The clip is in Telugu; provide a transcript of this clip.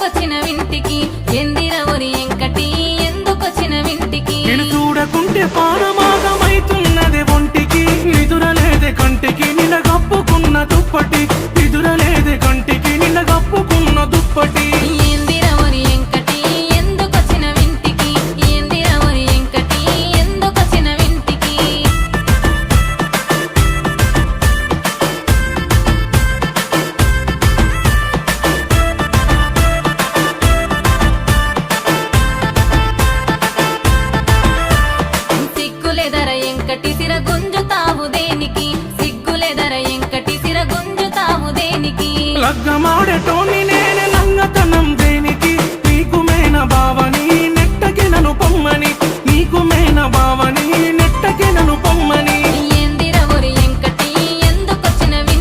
ఎందుకొచ్చిన వింటికి ఎందిరవరి ఎంకటి ఎందుకొచ్చిన వింటికి నేను చూడకుంటే పానమాగమైతున్నది ఒంటికి నిదురలేదే కంటికి నిన్న కప్పుకున్న దుప్పటి నిదురలేదే కంటికి నిన్న కప్పుకున్న దుప్పటి ఎందిరవరి ఎంకటి ఎందుకొచ్చిన వింటికి ఎందిరవరి ఎంకటి ఎందుకొచ్చిన వింటికి సిగ్గులేదర ఎంకటి సిర గుంజుతావు దేనికి సిగ్గులేదర ఎంకటి సిర గుంజుతావు దేనికి లగ్గమాడేటోని